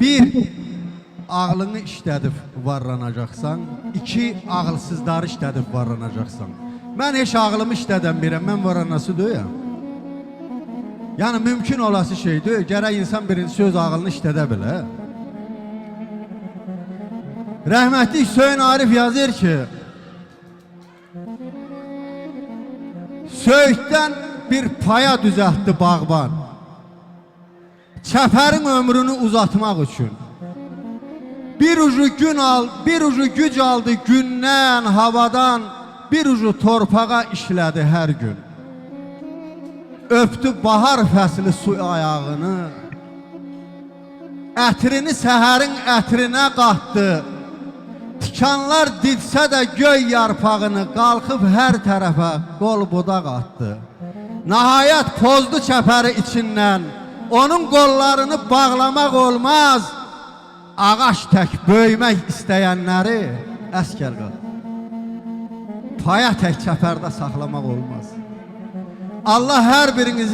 Bir, ağlını işlədib varlanacaqsan. İki, ağılsızları işlədib varlanacaqsan. Mən heç ağlımı işlədən birəm, mən varlanası deyəm. Yəni mümkün olası şeydir, gərək insan birincisi öz ağlını işlədə bilər. Rəhmətli Hüseyin Arif yazır ki, Söyüddən bir paya düzəltdi bağban, çəpərin ömrünü uzatmaq üçün. Bir ucu gün al, bir ucu güc aldı gündən, havadan, bir ucu torpağa işlədi hər gün. Öptü bahar fəsli su ayağını, ətrini səhərin ətrinə qatdı. Tikanlar didsə də göy yarpağını, qalxıb hər tərəfə qol budaq atdı. Nəhayət pozdu çəpəri içindən, onun qollarını bağlamaq olmaz. Ağaç tək böyümək istəyənləri əskər qal. Paya tək çəpərdə saxlamaq olmaz. Allah hər birinizi